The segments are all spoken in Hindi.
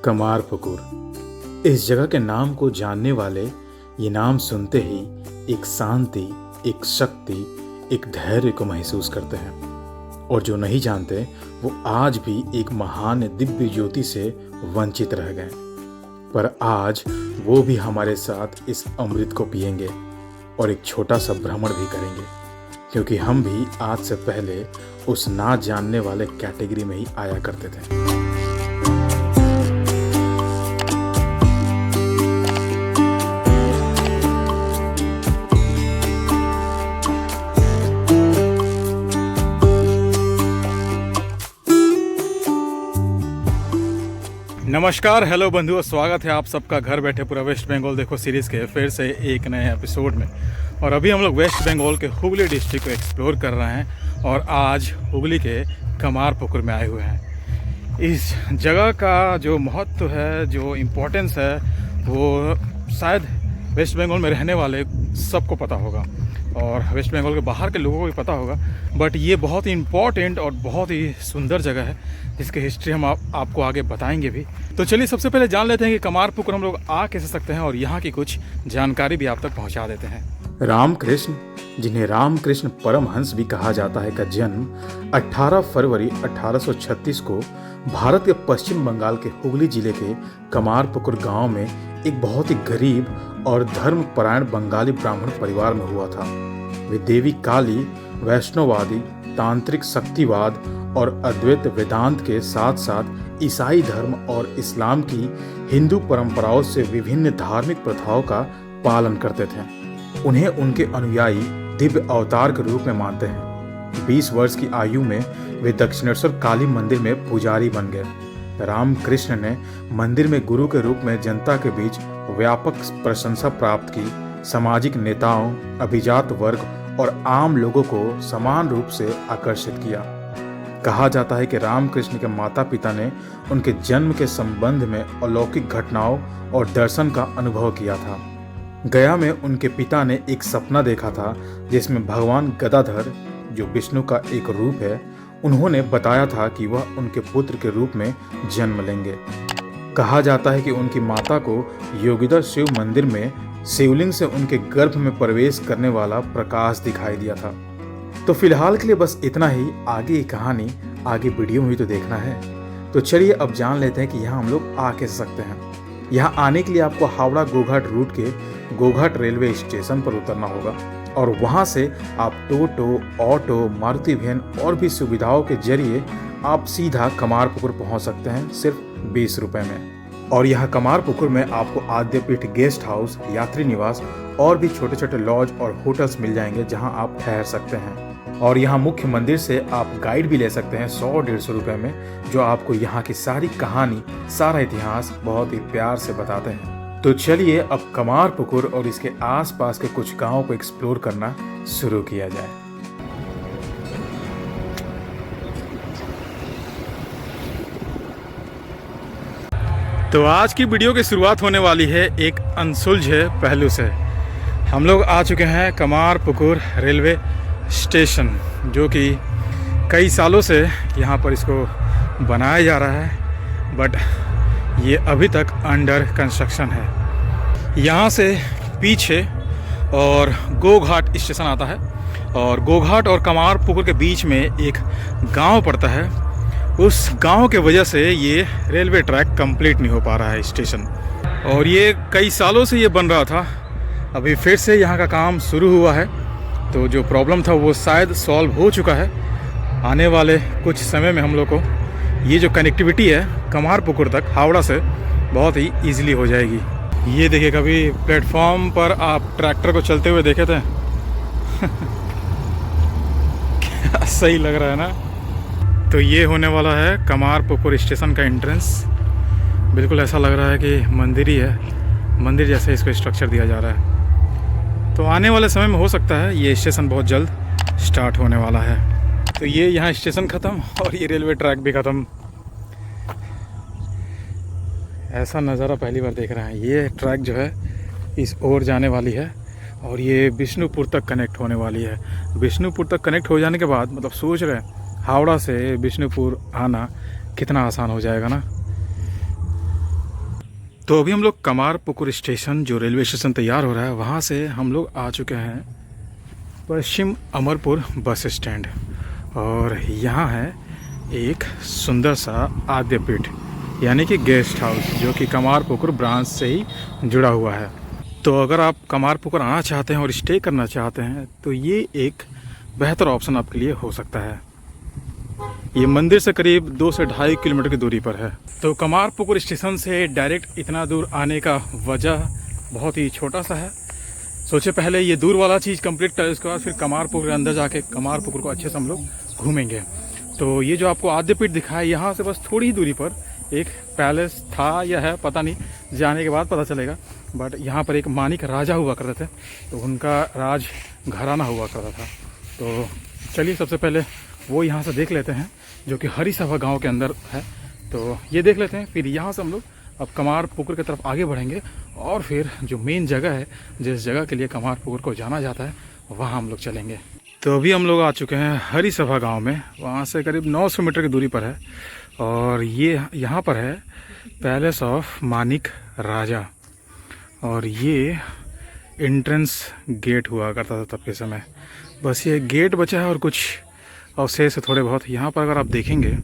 कमारपुकुर। इस जगह के नाम को जानने वाले ये नाम सुनते ही एक शांति, एक शक्ति, एक धैर्य को महसूस करते हैं, और जो नहीं जानते वो आज भी एक महान दिव्य ज्योति से वंचित रह गए। पर आज वो भी हमारे साथ इस अमृत को पिएंगे और एक छोटा सा भ्रमण भी करेंगे, क्योंकि हम भी आज से पहले उस ना जानने वाले कैटेगरी में ही आया करते थे। नमस्कार, हेलो बंधुओं, स्वागत है आप सबका घर बैठे पूरा वेस्ट बंगाल देखो सीरीज़ के फिर से एक नए एपिसोड में। और अभी हम लोग वेस्ट बंगाल के हुगली डिस्ट्रिक्ट को एक्सप्लोर कर रहे हैं और आज हुगली के कमारपुकुर में आए हुए हैं। इस जगह का जो महत्व है, जो इम्पोर्टेंस है, वो शायद वेस्ट बंगाल में रहने वाले सबको पता होगा और वेस्ट बंगाल के बाहर के लोगों को भी पता होगा। बट ये बहुत ही इम्पॉर्टेंट और बहुत ही सुंदर जगह है जिसकी हिस्ट्री हम आपको आगे बताएंगे भी। तो चलिए सबसे पहले जान लेते हैं कि कमारपुकुर हम लोग आ कैसे सकते हैं और यहाँ की कुछ जानकारी भी आप तक पहुँचा देते हैं। रामकृष्ण, जिन्हें रामकृष्ण परमहंस भी कहा जाता है, का जन्म 18 फरवरी 1836 को भारत के पश्चिम बंगाल के हुगली जिले के कमारपुकुर गांव में एक बहुत ही गरीब और धर्मपरायण बंगाली ब्राह्मण परिवार में हुआ था। वे देवी काली, वैष्णववादी, तांत्रिक शक्तिवाद और अद्वैत वेदांत के साथ साथ ईसाई धर्म और इस्लाम की हिंदू परंपराओं से विभिन्न धार्मिक प्रथाओं का पालन करते थे। उन्हें उनके अनुयायी दिव्य अवतार के रूप में मानते हैं। 20 वर्ष की आयु में वे दक्षिणेश्वर काली मंदिर में पुजारी बन गए। रामकृष्ण ने मंदिर में गुरु के रूप में जनता के बीच व्यापक प्रशंसा प्राप्त की। सामाजिक नेताओं, अभिजात वर्ग और आम लोगों को समान रूप से आकर्षित किया। कहा जाता है कि रामकृष्ण के माता पिता ने उनके जन्म के संबंध में अलौकिक घटनाओं और दर्शन का अनुभव किया था। गया में उनके पिता ने एक सपना देखा था जिसमें भगवान गदाधर, जो विष्णु का एक रूप है, उन्होंने बताया था कि वह उनके पुत्र के रूप में जन्म लेंगे। कहा जाता है कि उनकी माता को योगीधर शिव मंदिर में शिवलिंग से उनके गर्भ में प्रवेश करने वाला प्रकाश दिखाई दिया था। तो फिलहाल के लिए बस इतना ही। आगे की कहानी आगे वीडियो में भी तो देखना है। तो चलिए अब जान लेते हैं कि यहाँ हम लोग आ कैसे सकते हैं। यहाँ आने के लिए आपको हावड़ा गोघाट रूट के गोघाट रेलवे स्टेशन पर उतरना होगा और वहाँ से आप टोटो, ऑटो, मारुति वैन और भी सुविधाओं के जरिए आप सीधा कमारपुकुर पहुँच सकते हैं सिर्फ 20 रुपये में। और यहाँ कमारपुकुर में आपको आद्यपीठ गेस्ट हाउस, यात्री निवास और भी छोटे छोटे लॉज और होटल्स मिल जाएंगे जहाँ आप ठहर सकते हैं। और यहाँ मुख्य मंदिर से आप गाइड भी ले सकते हैं 100-150 रुपये में, जो आपको यहाँ की सारी कहानी, सारा इतिहास बहुत ही प्यार से बताते हैं। तो चलिए अब कमारपुकुर और इसके आसपास के कुछ गांवों को एक्सप्लोर करना शुरू किया जाए। तो आज की वीडियो की शुरुआत होने वाली है एक अनसुलझे पहलू से। हम लोग आ चुके हैं कमारपुकुर रेलवे स्टेशन, जो कि कई सालों से यहाँ पर इसको बनाया जा रहा है, बट ये अभी तक अंडर कंस्ट्रक्शन है। यहाँ से पीछे और गोघाट स्टेशन आता है और गोघाट और कमारपुकुर के बीच में एक गांव पड़ता है। उस गांव के वजह से ये रेलवे ट्रैक कंप्लीट नहीं हो पा रहा है स्टेशन, और ये कई सालों से ये बन रहा था। अभी फिर से यहाँ का काम शुरू हुआ है, तो जो प्रॉब्लम था वो शायद सॉल्व हो चुका है। आने वाले कुछ समय में हम लोग को ये जो कनेक्टिविटी है कमारपुकुर तक हावड़ा से बहुत ही ईजिली हो जाएगी। ये देखिए, कभी प्लेटफॉर्म पर आप ट्रैक्टर को चलते हुए देखे थे क्या सही लग रहा है ना। तो ये होने वाला है कमारपुकुर स्टेशन का एंट्रेंस। बिल्कुल ऐसा लग रहा है कि मंदिर ही है, मंदिर जैसे इसको स्ट्रक्चर दिया जा रहा है। तो आने वाले समय में हो सकता है ये स्टेशन बहुत जल्द स्टार्ट होने वाला है। तो ये यहाँ स्टेशन ख़त्म और ये रेलवे ट्रैक भी ख़त्म। ऐसा नज़ारा पहली बार देख रहे हैं। ये ट्रैक जो है इस ओर जाने वाली है और ये बिष्णुपुर तक कनेक्ट होने वाली है। बिष्णुपुर तक कनेक्ट हो जाने के बाद मतलब सोच रहे हैं हावड़ा से बिष्णुपुर आना कितना आसान हो जाएगा ना। तो अभी हम लोग कमारपुकुर स्टेशन, जो रेलवे स्टेशन तैयार हो रहा है, वहाँ से हम लोग आ चुके हैं पश्चिम अमरपुर बस स्टैंड। और यहाँ है एक सुंदर सा आद्यपीठ यानी कि गेस्ट हाउस, जो कि कमारपुकुर ब्रांच से ही जुड़ा हुआ है। तो अगर आप कमारपुकुर आना चाहते हैं और स्टे करना चाहते हैं तो ये एक बेहतर ऑप्शन आपके लिए हो सकता है। ये मंदिर से करीब 2 से 2.5 किलोमीटर की दूरी पर है। तो कमारपुकुर स्टेशन से डायरेक्ट इतना दूर आने का वजह बहुत ही छोटा सा है। सोचे पहले ये दूर वाला चीज़ कंप्लीट करें, उसके बाद फिर कमारपुकुर के अंदर जाके कमारपुकुर को अच्छे से हम लोग घूमेंगे। तो ये जो आपको आद्यपीठ दिखा है, यहाँ से बस थोड़ी ही दूरी पर एक पैलेस था या है पता नहीं, जाने के बाद पता चलेगा। बट यहाँ पर एक मानिक राजा हुआ करते थे, तो उनका राज घराना हुआ करता था। तो चलिए सबसे पहले वो यहाँ से देख लेते हैं, जो कि हरी सभा गाँव के अंदर है। तो ये देख लेते हैं, फिर यहाँ से हम लोग अब कमारपुकुर की तरफ आगे बढ़ेंगे और फिर जो मेन जगह है, जिस जगह के लिए कमारपुकुर को जाना जाता है, वहाँ हम लोग चलेंगे। तो अभी हम लोग आ चुके हैं हरी सभा गाँव में, वहाँ से करीब 900 मीटर की दूरी पर है। और ये यहाँ पर है पैलेस ऑफ मानिक राजा, और ये एंट्रेंस गेट हुआ करता था तब के समय। बस ये गेट बचा है और कुछ अवशेष है थोड़े बहुत। यहाँ पर अगर आप देखेंगे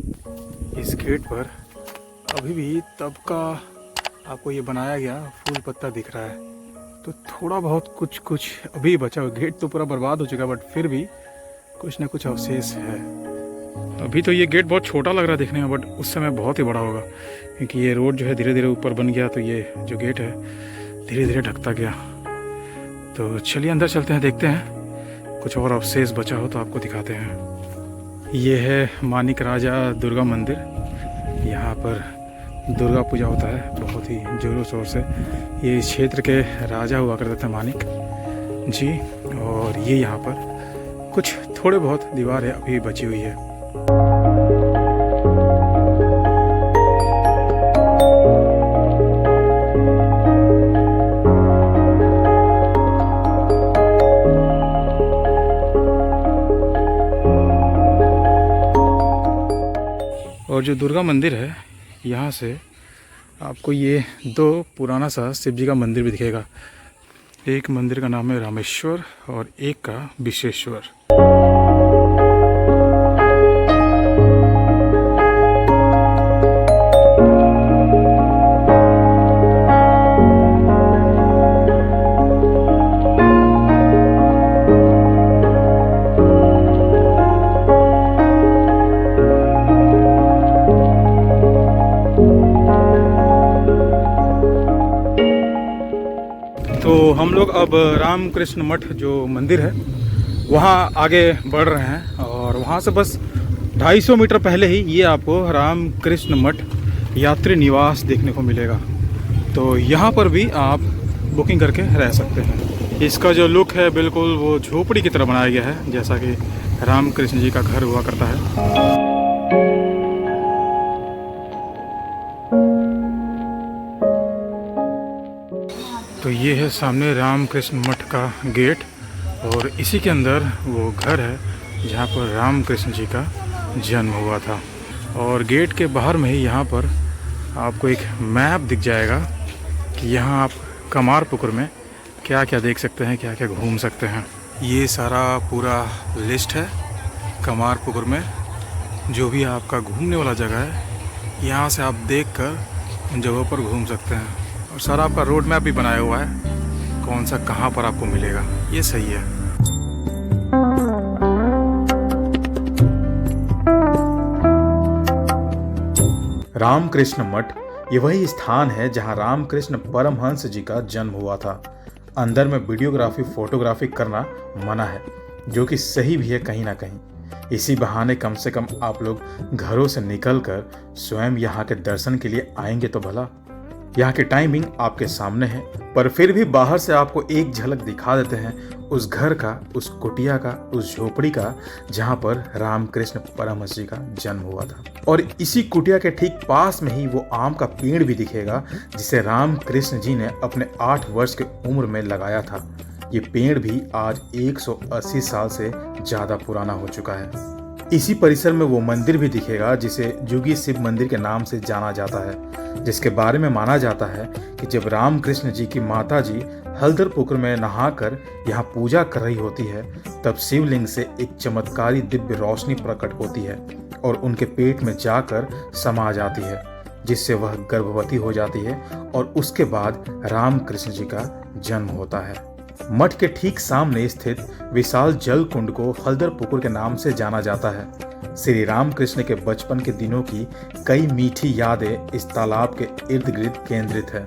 इस गेट पर अभी भी तब का आपको ये बनाया गया फूल पत्ता दिख रहा है। तो थोड़ा बहुत कुछ अभी बचा हुआ। गेट तो पूरा बर्बाद हो चुका, बट फिर भी कुछ ना कुछ अवशेष है। अभी तो ये गेट बहुत छोटा लग रहा है देखने में, बट उस समय बहुत ही बड़ा होगा, क्योंकि ये रोड जो है धीरे धीरे ऊपर बन गया, तो ये जो गेट है धीरे धीरे ढकता गया। तो चलिए अंदर चलते हैं, देखते हैं कुछ और अवशेष बचा हो तो आपको दिखाते हैं। ये है मानिक राजा दुर्गा मंदिर। यहाँ पर दुर्गा पूजा होता है बहुत ही जोरों शोर से। ये इस क्षेत्र के राजा हुआ करते थे मानिक जी। और ये यहाँ पर कुछ थोड़े बहुत दीवारें अभी बची हुई है। और जो दुर्गा मंदिर है, यहाँ से आपको ये 2 पुराना सा शिव जी का मंदिर भी दिखेगा। एक मंदिर का नाम है रामेश्वर और एक का विश्वेश्वर। तो हम लोग अब रामकृष्ण मठ जो मंदिर है वहाँ आगे बढ़ रहे हैं, और वहाँ से बस 250 मीटर पहले ही ये आपको रामकृष्ण मठ यात्री निवास देखने को मिलेगा। तो यहाँ पर भी आप बुकिंग करके रह सकते हैं। इसका जो लुक है बिल्कुल वो झोपड़ी की तरह बनाया गया है, जैसा कि रामकृष्ण जी का घर हुआ करता है। तो ये है सामने रामकृष्ण मठ का गेट, और इसी के अंदर वो घर है जहाँ पर रामकृष्ण जी का जन्म हुआ था। और गेट के बाहर में ही यहाँ पर आपको एक मैप दिख जाएगा कि यहाँ आप कमारपुकुर में क्या क्या देख सकते हैं, क्या क्या घूम सकते हैं। ये सारा पूरा लिस्ट है कमारपुकुर में, जो भी आपका घूमने वाला जगह है, यहाँ से आप देखकर उन जगहों पर घूम सकते हैं। और सारा आपका रोड मैप भी बनाया हुआ है, कौन सा कहाँ पर आपको मिलेगा। ये सही है। रामकृष्ण मठ ये वही स्थान है जहाँ रामकृष्ण परमहंस जी का जन्म हुआ था। अंदर में वीडियोग्राफी फोटोग्राफी करना मना है, जो कि सही भी है कहीं ना कहीं। इसी बहाने कम से कम आप लोग घरों से निकलकर स्वयं यहाँ के दर्शन के लिए आएंगे तो भला। यहाँ की टाइमिंग आपके सामने है, पर फिर भी बाहर से आपको एक झलक दिखा देते हैं उस घर का, उस कुटिया का, उस झोपड़ी का, जहाँ पर रामकृष्ण परमहंस जी का जन्म हुआ था। और इसी कुटिया के ठीक पास में ही वो आम का पेड़ भी दिखेगा, जिसे रामकृष्ण जी ने अपने 8 वर्ष की उम्र में लगाया था। ये पेड़ भी आज 180 साल से ज़्यादा पुराना हो चुका है। इसी परिसर में वो मंदिर भी दिखेगा जिसे जुगी शिव मंदिर के नाम से जाना जाता है, जिसके बारे में माना जाता है कि जब रामकृष्ण जी की माता जी हल्दर पुकुर में नहाकर यहाँ पूजा कर रही होती है, तब शिवलिंग से एक चमत्कारी दिव्य रोशनी प्रकट होती है और उनके पेट में जाकर समा जाती है, जिससे वह गर्भवती हो जाती है और उसके बाद रामकृष्ण जी का जन्म होता है। मठ के ठीक सामने स्थित विशाल जल कुंड को हल्दर पुकुर के नाम से जाना जाता है। श्री रामकृष्ण के बचपन के दिनों की कई मीठी यादें इस तालाब के इर्द गिर्द केंद्रित है।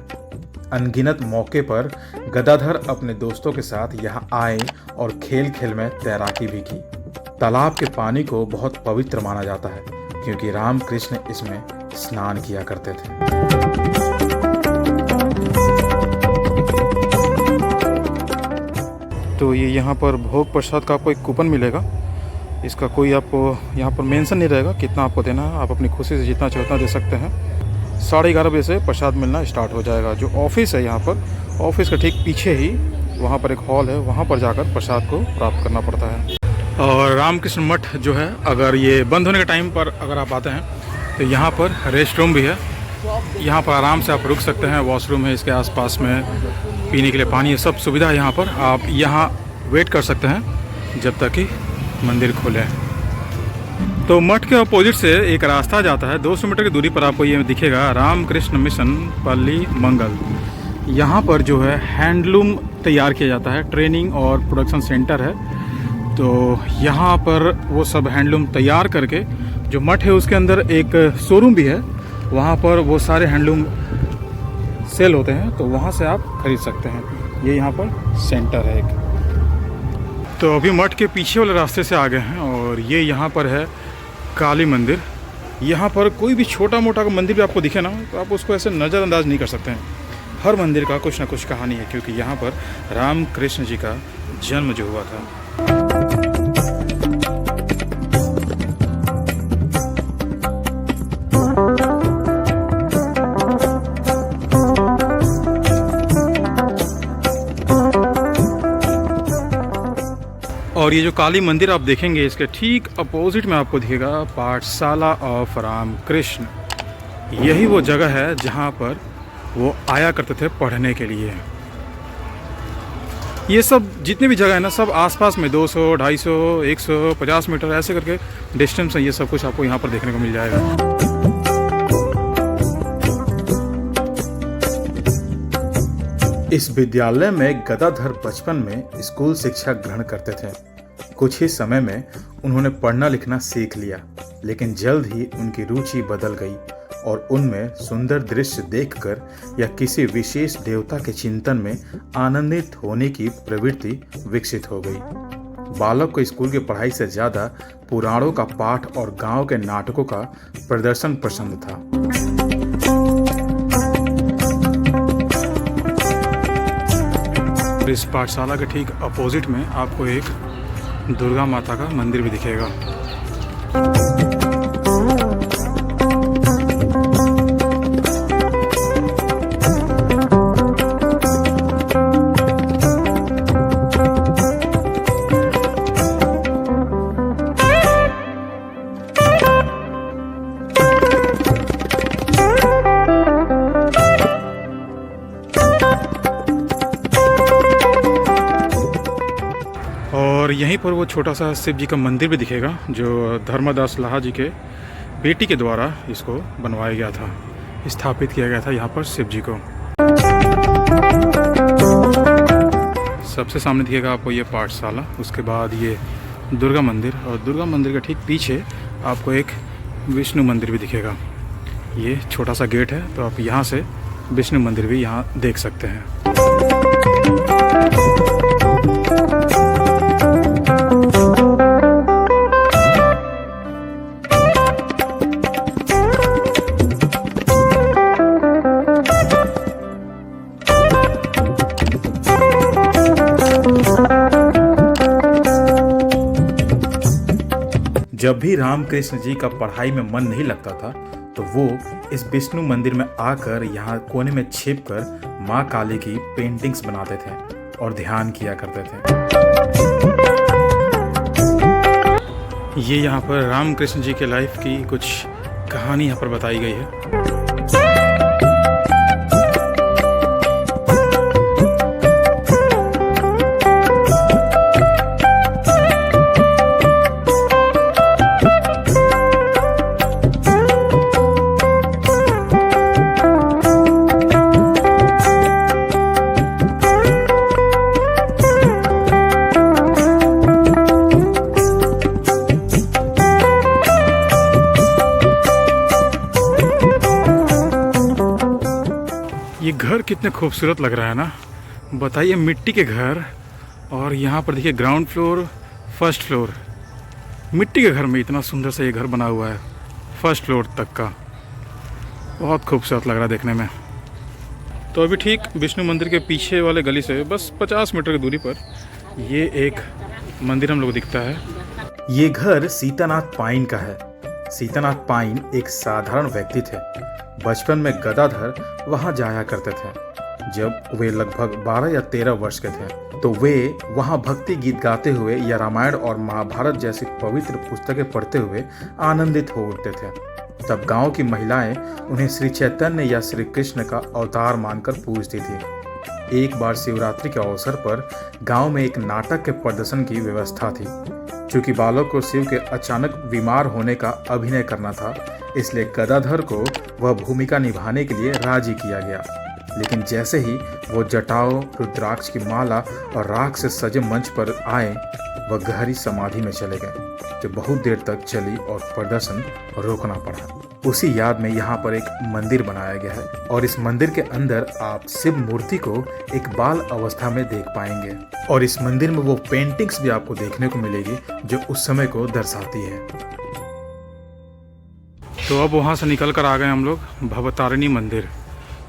अनगिनत मौके पर गदाधर अपने दोस्तों के साथ यहाँ आए और खेल खेल में तैराकी भी की। तालाब के पानी को बहुत पवित्र माना जाता है क्योंकि रामकृष्ण इसमें स्नान किया करते थे। तो ये यहाँ पर भोग प्रसाद का आपको एक कूपन मिलेगा। इसका कोई आपको यहाँ पर मेंशन नहीं रहेगा कितना आपको देना है, आप अपनी खुशी से जितना चाहे उतना दे सकते हैं। 11:30 बजे से प्रसाद मिलना स्टार्ट हो जाएगा। जो ऑफिस है यहाँ पर, ऑफिस के ठीक पीछे ही वहाँ पर एक हॉल है, वहाँ पर जाकर प्रसाद को प्राप्त करना पड़ता है। और रामकृष्ण मठ जो है, अगर ये बंद होने के टाइम पर अगर आप आते हैं तो यहाँ पर रेस्ट रूम भी है, यहाँ पर आराम से आप रुक सकते हैं। वॉशरूम है इसके आसपास में, पीने के लिए पानी है, सब सुविधा है यहाँ पर। आप यहाँ वेट कर सकते हैं जब तक कि मंदिर खोले। तो मठ के अपोजिट से एक रास्ता जाता है, 200 मीटर की दूरी पर आपको ये दिखेगा रामकृष्ण मिशन पल्ली मंगल। यहाँ पर जो है हैंडलूम तैयार किया जाता है, ट्रेनिंग और प्रोडक्शन सेंटर है। तो यहाँ पर वो सब हैंडलूम तैयार करके, जो मठ है उसके अंदर एक शोरूम भी है, वहाँ पर वो सारे हैंडलूम सेल होते हैं, तो वहाँ से आप खरीद सकते हैं। ये यहाँ पर सेंटर है एक। तो अभी मठ के पीछे वाले रास्ते से आ गए हैं और ये यहाँ पर है काली मंदिर। यहाँ पर कोई भी छोटा मोटा मंदिर भी आपको दिखे ना, तो आप उसको ऐसे नज़रअंदाज नहीं कर सकते हैं। हर मंदिर का कुछ ना कुछ कहानी है, क्योंकि यहाँ पर रामकृष्ण जी का जन्म जो हुआ था। और ये जो काली मंदिर आप देखेंगे, इसके ठीक अपोजिट में आपको दिखेगा पाठशाला ऑफ रामकृष्ण। यही वो जगह है जहाँ पर वो आया करते थे पढ़ने के लिए। ये सब जितने भी जगह है ना, सब आसपास में 200, 250, 150 मीटर ऐसे करके डिस्टेंस है। ये सब कुछ आपको यहाँ पर देखने को मिल जाएगा। इस विद्यालय में गदाधर बचपन में स्कूल शिक्षा ग्रहण करते थे। कुछ ही समय में उन्होंने पढ़ना लिखना सीख लिया, लेकिन जल्द ही उनकी रुचि बदल गई और उनमें सुंदर दृश्य देखकर या किसी विशेष देवता के चिंतन में आनंदित होने की प्रवृत्ति विकसित हो गई। बालक को स्कूल की पढ़ाई से ज्यादा पुराणों का पाठ और गांव के नाटकों का प्रदर्शन पसंद था। इस पाठशाला के ठीक अपोजिट में आपको एक दुर्गा माता का मंदिर भी दिखेगा। और यहीं पर वो छोटा सा शिव जी का मंदिर भी दिखेगा, जो धर्मदास लाहा जी के बेटी के द्वारा इसको बनवाया गया था, स्थापित किया गया था यहाँ पर शिव जी को। सबसे सामने दिखेगा आपको ये पाठशाला, उसके बाद ये दुर्गा मंदिर, और दुर्गा मंदिर के ठीक पीछे आपको एक विष्णु मंदिर भी दिखेगा। ये छोटा सा गेट है, तो आप यहाँ से विष्णु मंदिर भी यहाँ देख सकते हैं। जब भी रामकृष्ण जी का पढ़ाई में मन नहीं लगता था, तो वो इस विष्णु मंदिर में आकर यहाँ कोने में छिपकर माँ काली की पेंटिंग्स बनाते थे और ध्यान किया करते थे। ये यहाँ पर रामकृष्ण जी के लाइफ की कुछ कहानी यहाँ पर बताई गई है। ये घर कितने खूबसूरत लग रहा है ना, बताइए। मिट्टी के घर, और यहाँ पर देखिए ग्राउंड फ्लोर, फर्स्ट फ्लोर। मिट्टी के घर में इतना सुंदर सा ये घर बना हुआ है, फर्स्ट फ्लोर तक का। बहुत खूबसूरत लग रहा है देखने में। तो अभी ठीक विष्णु मंदिर के पीछे वाले गली से बस 50 मीटर की दूरी पर ये एक मंदिर हम लोग दिखता है। ये घर सीतानाथ पाइन का है। सीतानाथ पाइन एक साधारण व्यक्ति थे। बचपन में गदाधर वहां जाया करते थे। जब वे लगभग 12 या 13 वर्ष के थे तो वे वहां भक्ति गीत गाते हुए या रामायण और महाभारत जैसी पवित्र पुस्तकें पढ़ते हुए आनंदित हो उठते थे। तब गांव की महिलाएं उन्हें श्री चैतन्य या श्री कृष्ण का अवतार मानकर पूजती थी। एक बार शिवरात्रि के अवसर पर गांव में एक नाटक के प्रदर्शन की व्यवस्था थी। चूंकि बालक को शिव के अचानक बीमार होने का अभिनय करना था, इसलिए गदाधर को वह भूमिका निभाने के लिए राजी किया गया। लेकिन जैसे ही वो जटाओं, रुद्राक्ष की माला और राख से सजे मंच पर आए, वह गहरी समाधि में चले गए, जो बहुत देर तक चली और प्रदर्शन रोकना पड़ा। उसी याद में यहाँ पर एक मंदिर बनाया गया है, और इस मंदिर के अंदर आप शिव मूर्ति को एक बाल अवस्था में देख पाएंगे। और इस मंदिर में वो पेंटिंग्स भी आपको देखने को मिलेगी जो उस समय को दर्शाती है। तो अब वहाँ से निकल कर आ गए हम लोग भवतारिणी मंदिर।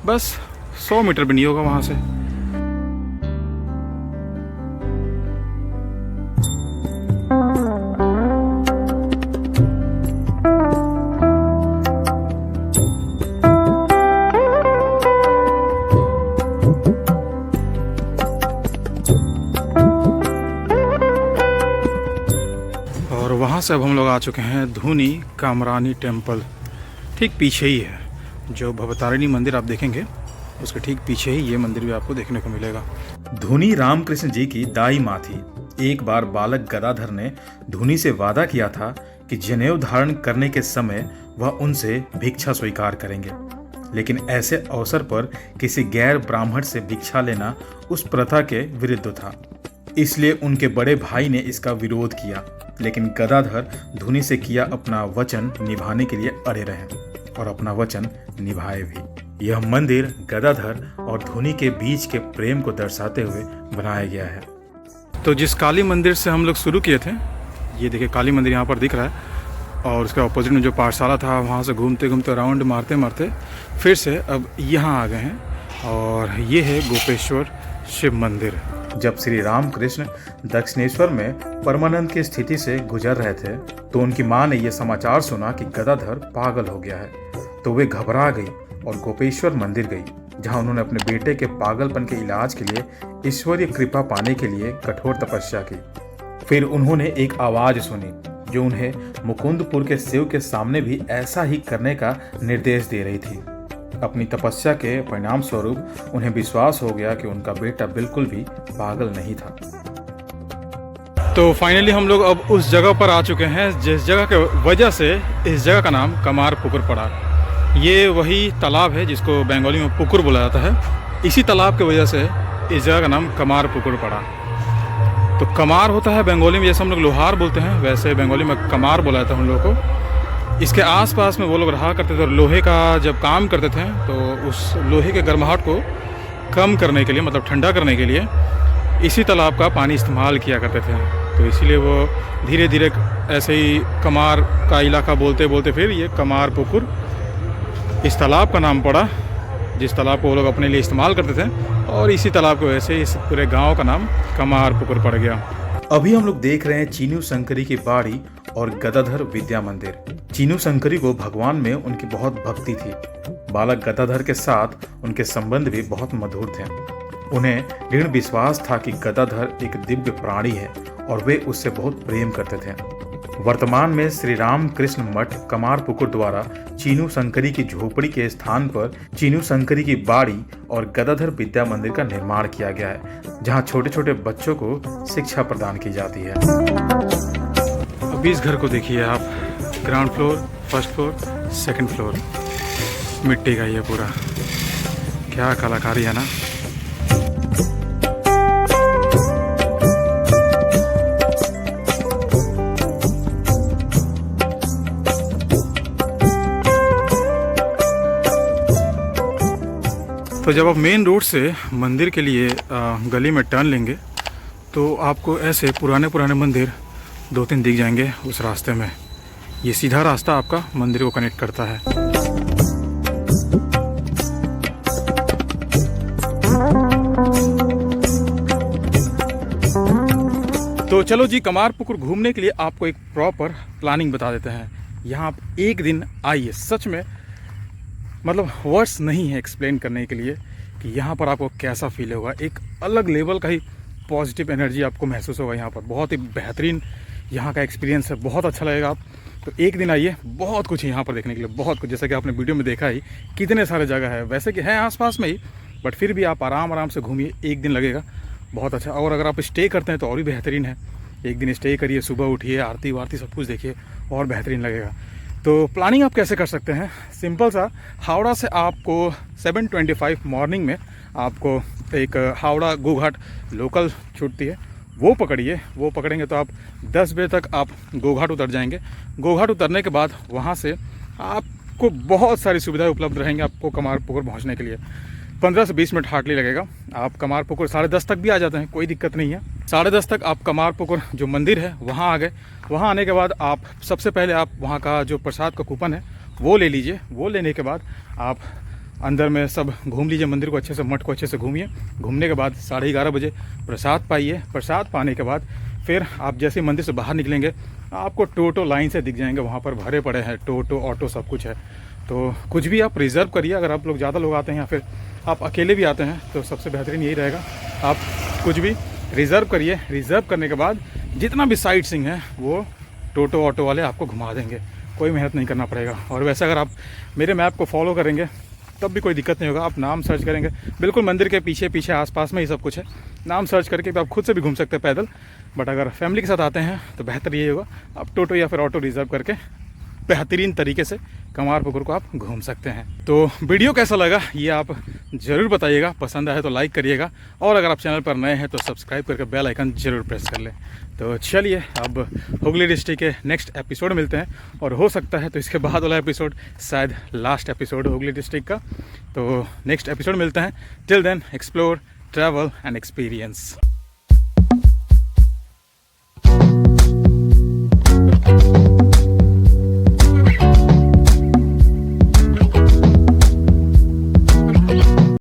बस 100 मीटर भी नहीं होगा वहाँ से। और वहाँ से अब हम लोग आ चुके हैं धुनी कामरानी टेम्पल। ठीक पीछे ही है जो भवतारिणी मंदिर आप देखेंगे, उसके ठीक पीछे ही ये मंदिर भी आपको देखने को मिलेगा। धुनी रामकृष्ण जी की दाई माँ थी। एक बार बालक गदाधर ने धुनी से वादा किया था कि जनेऊ धारण करने के समय वह उनसे भिक्षा स्वीकार करेंगे। लेकिन ऐसे अवसर पर किसी गैर ब्राह्मण से भिक्षा लेना उस प्रथा के विरुद्ध था, इसलिए उनके बड़े भाई ने इसका विरोध किया। लेकिन गदाधर धुनी से किया अपना वचन निभाने के लिए अड़े रहे, और अपना वचन निभाए भी। यह मंदिर गदाधर और धुनी के बीच के प्रेम को दर्शाते हुए बनाया गया है। तो जिस काली मंदिर से हम लोग शुरू किए थे, ये देखिए काली मंदिर यहाँ पर दिख रहा है, और उसके ऑपोजिट में जो पाठशाला था, वहाँ से घूमते घूमते राउंड मारते मारते फिर से अब यहाँ आ गए हैं, और ये है गोपेश्वर शिव मंदिर। जब श्री रामकृष्ण दक्षिणेश्वर में परमानंद की स्थिति से गुजर रहे थे, तो उनकी माँ ने यह समाचार सुना कि गदाधर पागल हो गया है। तो वे घबरा गई और गोपेश्वर मंदिर गई, जहाँ उन्होंने अपने बेटे के पागलपन के इलाज के लिए ईश्वरीय कृपा पाने के लिए कठोर तपस्या की। फिर उन्होंने एक आवाज सुनी जो उन्हें मुकुंदपुर के शिव के सामने भी ऐसा ही करने का निर्देश दे रही थी। अपनी तपस्या के परिणाम स्वरूप उन्हें विश्वास हो गया कि उनका बेटा बिल्कुल भी पागल नहीं था। तो फाइनली हम लोग अब उस जगह पर आ चुके हैं जिस जगह के वजह से इस जगह का नाम कमार पुकुर पड़ा। ये वही तालाब है जिसको बंगाली में पुकुर बोला जाता है। इसी तालाब की वजह से इस जगह का नाम कमार पुकुर पड़ा। तो कमार होता है बंगाली में, जैसे हम लोग लोहार बोलते हैं, वैसे बंगाली में कमार बोला जाता है हम लोग को। इसके आसपास में वो लोग रहा करते थे, और लोहे का जब काम करते थे तो उस लोहे के गर्माहट को कम करने के लिए, मतलब ठंडा करने के लिए, इसी तालाब का पानी इस्तेमाल किया करते थे। तो इसीलिए वो धीरे धीरे ऐसे ही कमार का इलाका बोलते बोलते फिर ये कमार पुकुर इस तालाब का नाम पड़ा, जिस तालाब को वो लोग अपने लिए इस्तेमाल करते थे, और इसी तालाब की वजह से इस पूरे गांव का नाम कमार पुकुर पड़ गया। अभी हम लोग देख रहे हैं चीनू शंकरी की बाड़ी और गदाधर विद्या मंदिर। चीनू शंकरी को भगवान में उनकी बहुत भक्ति थी। बालक गदाधर के साथ उनके संबंध भी बहुत मधुर थे। उन्हें दृढ़ विश्वास था कि गदाधर एक दिव्य प्राणी है और वे उससे बहुत प्रेम करते थे। वर्तमान में श्री राम कृष्ण मठ कमारपुकुर द्वारा चीनू शंकरी की झोपड़ी के स्थान पर चीनू शंकरी की बाड़ी और गदाधर विद्या मंदिर का निर्माण किया गया है, जहां छोटे छोटे बच्चों को शिक्षा प्रदान की जाती है। अभी इस घर को देखिए आप, ground floor, first floor, second floor, मिट्टी का ये पूरा, क्या कलाकारी है ना। तो जब आप मेन रोड से मंदिर के लिए गली में टर्न लेंगे तो आपको ऐसे पुराने पुराने मंदिर 2-3 दिख जाएंगे उस रास्ते में। ये सीधा रास्ता आपका मंदिर को कनेक्ट करता है। तो चलो जी, कमारपुकुर घूमने के लिए आपको एक प्रॉपर प्लानिंग बता देते हैं। यहाँ आप एक दिन आइए, सच में मतलब वर्ड्स नहीं है एक्सप्लेन करने के लिए कि यहाँ पर आपको कैसा फील होगा। एक अलग लेवल का ही पॉजिटिव एनर्जी आपको महसूस होगा यहाँ पर। बहुत ही बेहतरीन यहाँ का एक्सपीरियंस है, बहुत अच्छा लगेगा। आप तो एक दिन आइए, बहुत कुछ है यहाँ पर देखने के लिए, बहुत कुछ। जैसा कि आपने वीडियो में देखा ही कितने सारे जगह है, वैसे कि है आसपास में ही, बट फिर भी आप आराम से घूमिए, एक दिन लगेगा, बहुत अच्छा। और अगर आप स्टे करते हैं तो और भी बेहतरीन है। एक दिन स्टे करिए, सुबह उठिए, आरती वारती सब कुछ देखिए, और बेहतरीन लगेगा। तो प्लानिंग आप कैसे कर सकते हैं? सिंपल सा, हावड़ा से आपको 7:25 मॉर्निंग में आपको एक हावड़ा गोघाट लोकल छूटती है, वो पकड़िए। वो पकड़ेंगे तो आप 10 बजे तक आप गोघाट उतर जाएंगे। गोघाट उतरने के बाद वहाँ से आपको बहुत सारी सुविधाएं उपलब्ध रहेंगी आपको कमारपुकुर पहुँचने के लिए। 15 से 20 मिनट हार्डली लगेगा। आप कमारपुकुर 10:30 तक भी आ जाते हैं, कोई दिक्कत नहीं है। 10:30 तक आप कमारपुकुर जो मंदिर है वहाँ आ गए। वहाँ आने के बाद आप सबसे पहले आप वहाँ का जो प्रसाद का कूपन है वो ले लीजिए। वो लेने के बाद आप अंदर में सब घूम लीजिए, मंदिर को अच्छे से, मठ को अच्छे से घूमिए। घूमने के बाद 11:30 बजे प्रसाद पाइए। प्रसाद पाने के बाद फिर आप जैसे मंदिर से बाहर निकलेंगे आपको टोटो लाइन से दिख जाएंगे, वहाँ पर भरे पड़े हैं, टोटो ऑटो सब कुछ है। तो कुछ भी आप रिज़र्व करिए। अगर आप लोग ज़्यादा लोग आते हैं या फिर आप अकेले भी आते हैं तो सबसे बेहतरीन यही रहेगा, आप कुछ भी रिज़र्व करिए। रिज़र्व करने के बाद जितना भी साइट सीइंग है वो टोटो ऑटो वाले आपको घुमा देंगे, कोई मेहनत नहीं करना पड़ेगा। और वैसे अगर आप मेरे मैप को फॉलो करेंगे तब भी कोई दिक्कत नहीं होगा। आप नाम सर्च करेंगे, बिल्कुल मंदिर के पीछे पीछे आसपास में ही सब कुछ है। नाम सर्च करके भी आप खुद से भी घूम सकते हैं पैदल, बट अगर फैमिली के साथ आते हैं तो बेहतर यही होगा आप टोटो या फिर ऑटो रिज़र्व करके बेहतरीन तरीके से कमारपुकुर को आप घूम सकते हैं। तो वीडियो कैसा लगा ये आप ज़रूर बताइएगा, पसंद आए तो लाइक करिएगा, और अगर आप चैनल पर नए हैं तो सब्सक्राइब करके बेल आइकन ज़रूर प्रेस कर लें। तो चलिए अब हुगली डिस्ट्रिक्ट के नेक्स्ट एपिसोड मिलते हैं, और हो सकता है तो इसके बाद वाला एपिसोड शायद लास्ट एपिसोड हुगली डिस्ट्रिक्ट का। तो नेक्स्ट एपिसोड मिलते हैं। Till then explore, travel and experience.